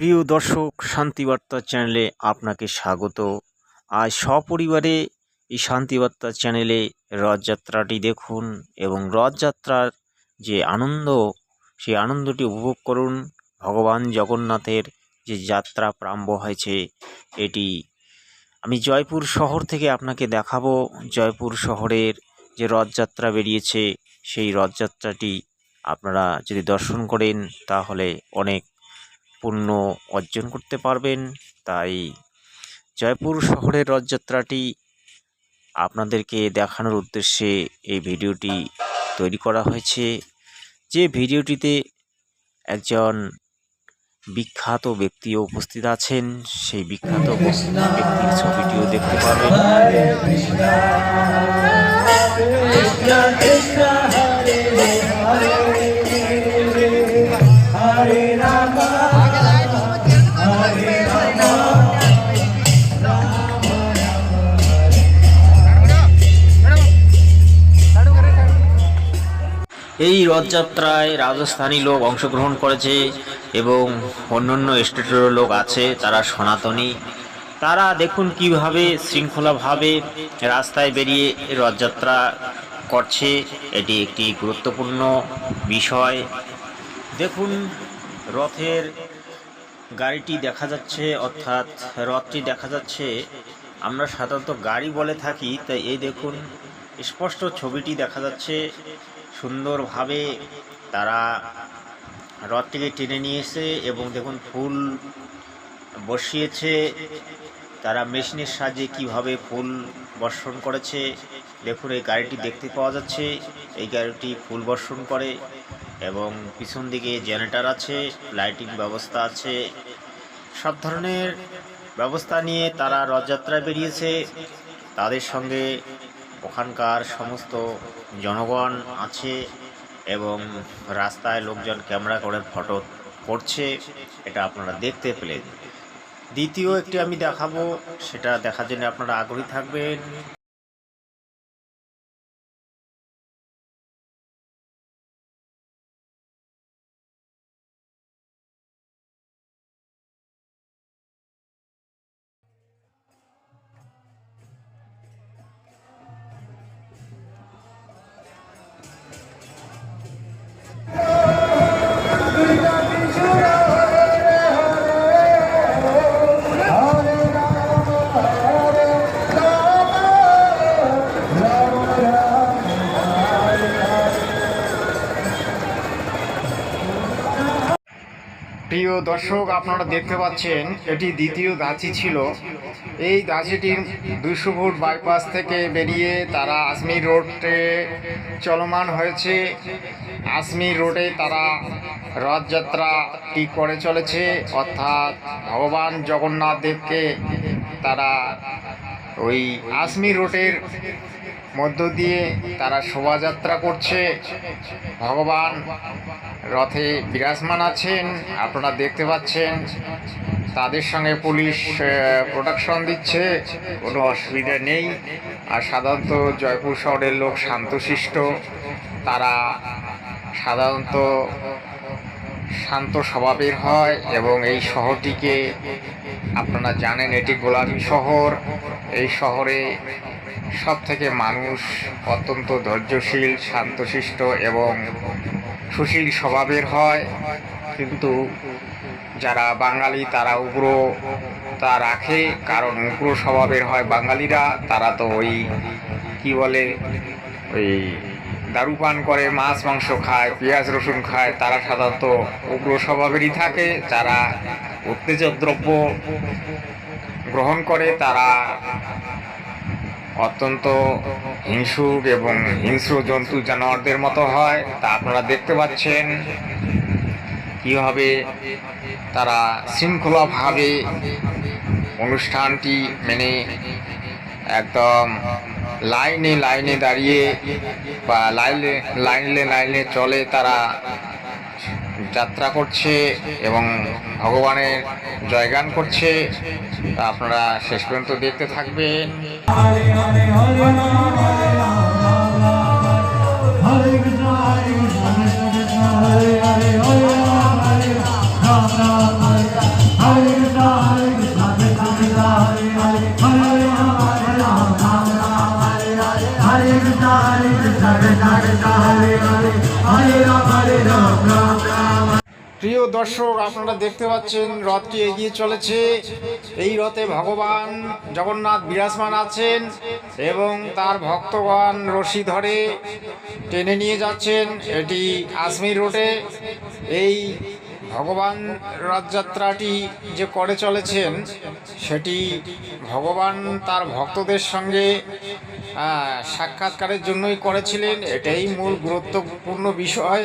প্রিয় দর্শক, শান্তিবার্তা চ্যানেলে আপনাকে স্বাগত। আজ সপরিবারে এই শান্তিবার্তা চ্যানেলে রথযাত্রাটি দেখুন এবং রথযাত্রার যে আনন্দ, সেই আনন্দটি উপভোগ করুন। ভগবান জগন্নাথের যে যাত্রা প্রারম্ভ হয়েছে, এটি আমি জয়পুর শহর থেকে আপনাকে দেখাবো। জয়পুর শহরের যে রথযাত্রা বেরিয়েছে, সেই রথযাত্রাটি আপনারা যদি দর্শন করেন তাহলে অনেক পুণ্য অর্জন করতে পারবেন। তাই জয়পুর শহরের রথযাত্রাটি আপনাদেরকে দেখানোর উদ্দেশ্যে এই ভিডিওটি তৈরি করা হয়েছে। যে ভিডিওটিতে একজন বিখ্যাত ব্যক্তিও উপস্থিত আছেন, সেই বিখ্যাত ব্যক্তির ছবিটিও দেখতে পাবেন। এই রথযাত্রায় রাজস্থানী লোক অংশগ্রহণ করেছে এবং অন্যান্য স্টেটেরও লোক আছে, তারা সনাতনী। তারা দেখুন কিভাবে শৃঙ্খলাভাবে রাস্তায় বেরিয়ে রথযাত্রা করছে। এটি একটি গুরুত্বপূর্ণ বিষয়। দেখুন, রথের গাড়িটি দেখা যাচ্ছে, অর্থাৎ রথটি দেখা যাচ্ছে। আমরা সাধারণত গাড়ি বলে থাকি, তাই এই দেখুন স্পষ্ট ছবিটি দেখা যাচ্ছে। সুন্দরভাবে তারা রথটিকে টেনে নিয়েছে এবং দেখুন ফুল বসিয়েছে। তারা মেশিনের সাহায্যে কিভাবে ফুল বর্ষণ করেছে দেখুন। এই গাড়িটি দেখতে পাওয়া যাচ্ছে, এই গাড়িটি ফুল বর্ষণ করে এবং পিছন দিকে জেনারেটর আছে, লাইটিং ব্যবস্থা আছে। সব ধরনের ব্যবস্থা নিয়ে তারা রথযাত্রায় বেরিয়েছে। তাদের সঙ্গে ওখানকার সমস্ত জনগণ আছে এবং রাস্তায় লোকজন ক্যামেরা করে ফটো করছে, এটা আপনারা দেখতে পেলেন। দ্বিতীয় একটি আমি দেখাবো, সেটা দেখার জন্য আপনারা আগ্রহী থাকবেন। প্রিয় দর্শক, আপনারা দেখতে পাচ্ছেন এটি দ্বিতীয় ধাঁচি ছিল। এই ধাঁচিটি 200 ফুট বাইপাস থেকে বেরিয়ে তারা আজমির রোডে চলমান হয়েছে। আজমির রোডে তারা রথযাত্রাটি করে চলেছে, অর্থাৎ ভগবান জগন্নাথ দেবকে তারা ওই আজমির রোডের মধ্য দিয়ে তারা শোভাযাত্রা করছে। ভগবান রথে বিরাজমান আছেন, আপনারা দেখতে পাচ্ছেন। তাদের সঙ্গে পুলিশ প্রোটেকশন দিচ্ছে, কোনো অসুবিধা নেই। আর সাধারণত জয়পুর শহরের লোক শান্তশিষ্ট, তারা সাধারণত শান্ত স্বভাবের হয় এবং এই শহরটিকে আপনারা জানেন এটি গোলাপী শহর। এই শহরে সব থেকে মানুষ অত্যন্ত ধৈর্যশীল, শান্তশিষ্ট এবং সুশীল স্বভাবের হয়। কিন্তু যারা বাঙালি তারা উগ্রতা রাখে, কারণ উগ্র স্বভাবের হয় বাঙালিরা। তারা তো ওই কি বলে, ওই দারু পান করে, মাছ মাংস খায়, পেঁয়াজ রসুন খায়। তারা সাধারণত উগ্র স্বভাবেরই থাকে। যারা উত্তেজক দ্রব্য গ্রহণ করে তারা অত্যন্ত হিংসুক এবং হিংস্র জন্তু জানোয়ারদের মতো হয়। তা আপনারা দেখতে পাচ্ছেন কীভাবে তারা শৃঙ্খলাভাবে অনুষ্ঠানটি মেনে একদম লাইনে লাইনে দাঁড়িয়ে বা লাইনে চলে তারা যাত্রা করছে এবং ভগবানের জয়গান করছে। তা আপনারা শেষ পর্যন্ত দেখতে থাকবেন। Hare প্রিয় দর্শক, আপনারা দেখতে পাচ্ছেন রথটি এগিয়ে চলেছে। এই রথে ভগবান জগন্নাথ বিরাজমান আছেন এবং তার ভক্তগণ রশি ধরে টেনে নিয়ে যাচ্ছেন। এটি আজমির রোডে এই ভগবান রথযাত্রাটি যে করে চলেছেন সেটি ভগবান তার ভক্তদের সঙ্গে সাক্ষাৎকারের জন্যই করেছিলেন। এটাই মূল গুরুত্বপূর্ণ বিষয়।